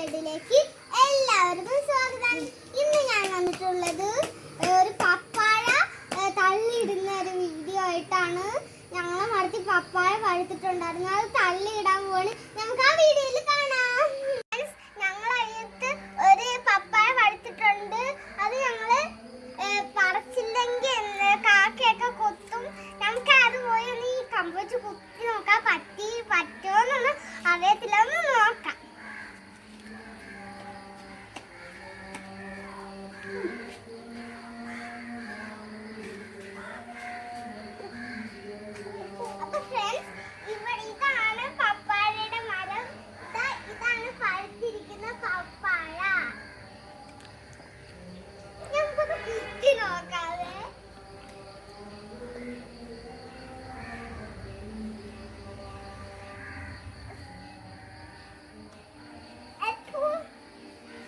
വേൾഡിലേക്ക് എല്ലാവർക്കും സ്വാഗതം. ഇന്ന് ഞാൻ വന്നിട്ടുള്ളത് ഒരു പപ്പായ തള്ളിയിടുന്ന ഒരു വീഡിയോ ആയിട്ടാണ്. ഞങ്ങളെ മരത്തിൽ പപ്പായ പഴുത്തിട്ടുണ്ടായിരുന്നു, അത് തള്ളിയിടാൻ പോണ്. നമുക്ക് ആ വീഡിയോയിൽ കാണാം. ഞങ്ങളടുത്ത് ഒരു പപ്പായ പഴുത്തിട്ടുണ്ട്. അത് ഞങ്ങള് പറിച്ചില്ലെങ്കിൽ കാക്കയൊക്കെ കൊത്തും. നമുക്ക് അത് പോയി ഒന്ന് ഈ കമ്പ് വെച്ച് കുത്തി നോക്കാൻ പറ്റുമോന്നൊന്നും അറിയത്തില്ല. ഒന്ന് നോക്കാം. അപ്പൊ ഫ്രണ്ട്സ്, ഇതാണ് പപ്പായയുടെ മരം. ഇതാണ് പഴുത്തിരിക്കുന്ന പപ്പായ. നമുക്കൊന്ന് കുത്തി നോക്കാതെ.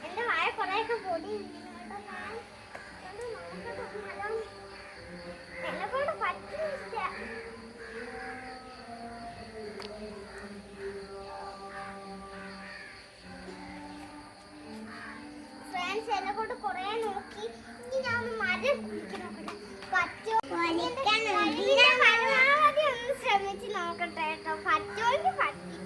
എന്റെ വായ കുറെയൊക്കെ പൊടി എന്നെ കൊണ്ട് പറ്റില്ല. ഫ്രണ്ട്സ്, എന്നെ കൊണ്ട് കുറെ നോക്കി. ഇനി ഞാൻ ഒന്ന് മരം കുടിക്കാൻ നോക്കട്ടെ, പറ്റുമോ പരമാവധി ഒന്ന് ശ്രമിച്ച് നോക്കട്ടെ കേട്ടോ. പറ്റുമെങ്കിൽ പറ്റി.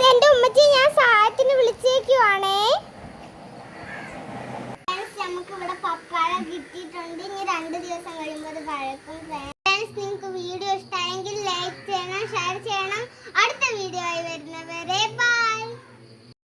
എന്റെ ഉമ്മച്ചി ഞാൻ സഹായത്തിന് വിളിച്ചേക്കുവാണേ. നമുക്ക് ഇവിടെ പപ്പായ കിട്ടിയിട്ടുണ്ട്. ഇനി 2 ദിവസം കഴിയുമ്പോൾ അത് പഴക്കും. ഫ്രണ്ട്സ്, നിങ്ങൾക്ക് വീഡിയോ ഇഷ്ടമായെങ്കിൽ ലൈക്ക് ചെയ്യണം, ഷെയർ ചെയ്യണം. അടുത്ത വീഡിയോ ആയി വരുന്നവരെ ബൈ.